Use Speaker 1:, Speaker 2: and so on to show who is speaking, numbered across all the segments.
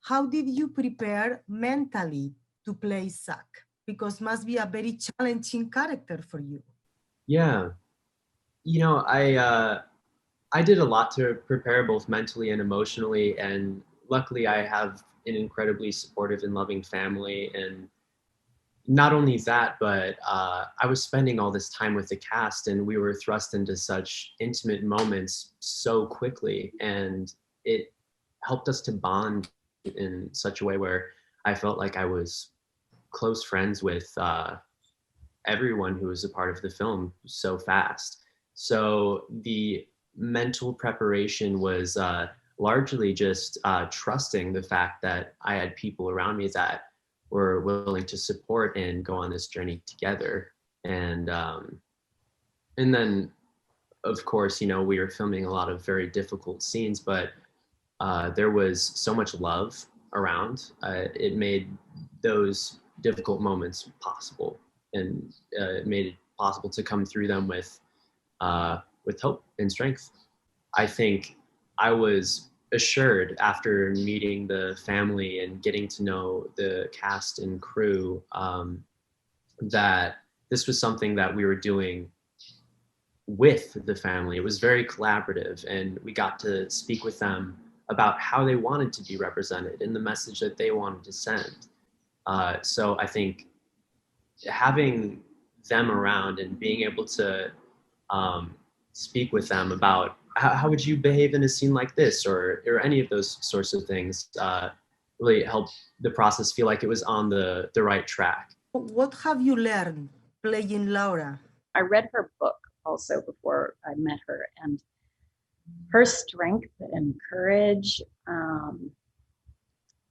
Speaker 1: how did you prepare mentally to play Zach? Because must be a very challenging character for you.
Speaker 2: Yeah, you know, I did a lot to prepare both mentally and emotionally, and luckily I have an incredibly supportive and loving family. And not only that, but I was spending all this time with the cast, and we were thrust into such intimate moments so quickly, and it helped us to bond in such a way where I felt like I was close friends with everyone who was a part of the film so fast. So the mental preparation was largely just trusting the fact that I had people around me that were willing to support and go on this journey together. And then, of course, you know, we were filming a lot of very difficult scenes, but there was so much love around. It made those difficult moments possible, and it made it possible to come through them with hope and strength. I think I was assured after meeting the family and getting to know the cast and crew that this was something that we were doing with the family. It was very collaborative, and we got to speak with them about how they wanted to be represented and the message that they wanted to send. So I think having them around and being able to speak with them about how would you behave in a scene like this, or any of those sorts of things, really helped the process feel like it was on the right track.
Speaker 1: What have you learned playing Laura?
Speaker 3: I read her book also before I met her, and her strength and courage,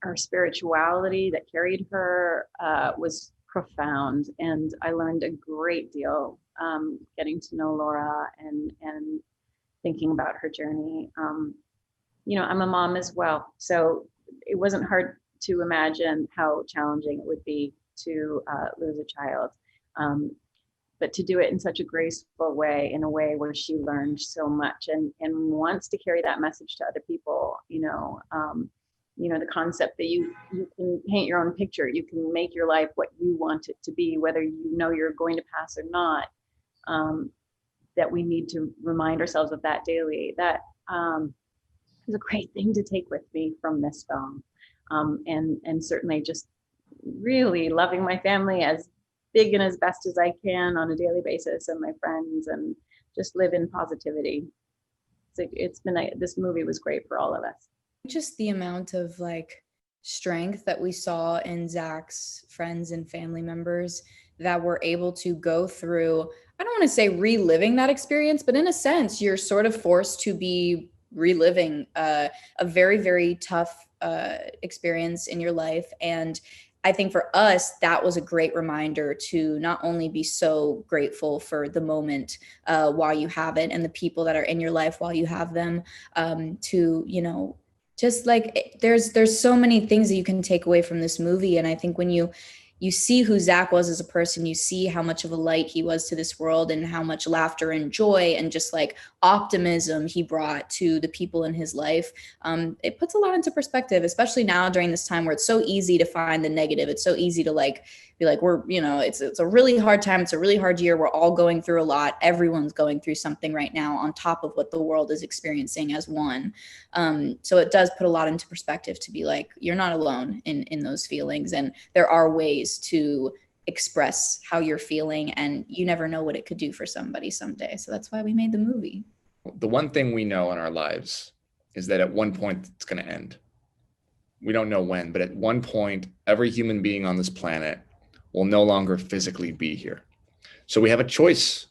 Speaker 3: her spirituality that carried her was profound, and I learned a great deal getting to know Laura and thinking about her journey. You know, I'm a mom as well, so it wasn't hard to imagine how challenging it would be to lose a child. But to do it in such a graceful way, in a way where she learned so much and wants to carry that message to other people, you know, the concept that you can paint your own picture, you can make your life what you want it to be, whether you know you're going to pass or not, that we need to remind ourselves of that daily. That is a great thing to take with me from this film. And certainly just really loving my family as big and as best as I can on a daily basis, and my friends, and just live in positivity. It's been this movie was great for all of us.
Speaker 4: Just the amount of like strength that we saw in Zach's friends and family members that were able to go through, I don't want to say reliving that experience, but in a sense, you're sort of forced to be reliving a very, very tough experience in your life. And I think for us, that was a great reminder to not only be so grateful for the moment while you have it, and the people that are in your life while you have them, to, you know, just like there's so many things that you can take away from this movie. And I think when you see who Zach was as a person, you see how much of a light he was to this world, and how much laughter and joy and just like optimism he brought to the people in his life. It puts a lot into perspective, especially now during this time where it's so easy to find the negative. It's so easy to like be like, we're, you know, it's a really hard time. It's a really hard year. We're all going through a lot. Everyone's going through something right now on top of what the world is experiencing as one. So it does put a lot into perspective to be like, you're not alone in those feelings. And there are ways to express how you're feeling, and you never know what it could do for somebody someday. So that's why we made the movie.
Speaker 5: The one thing we know in our lives is that at one point it's going to end. We don't know when, but at one point, every human being on this planet will no longer physically be here. So we have a choice.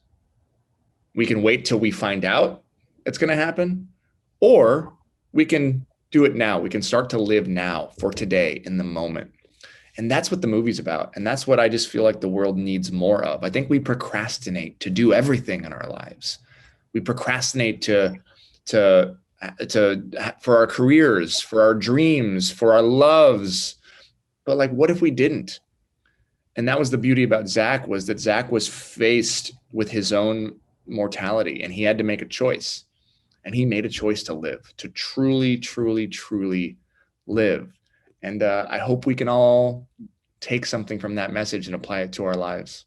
Speaker 5: We can wait till we find out it's going to happen, or we can do it now. We can start to live now, for today, in the moment. And that's what the movie's about. And that's what I just feel like the world needs more of. I think we procrastinate to do everything in our lives. We procrastinate for our careers, for our dreams, for our loves. But like, what if we didn't? And that was the beauty about Zach, was that Zach was faced with his own mortality, and he had to make a choice. And he made a choice to live, to truly, truly, truly live. And I hope we can all take something from that message and apply it to our lives.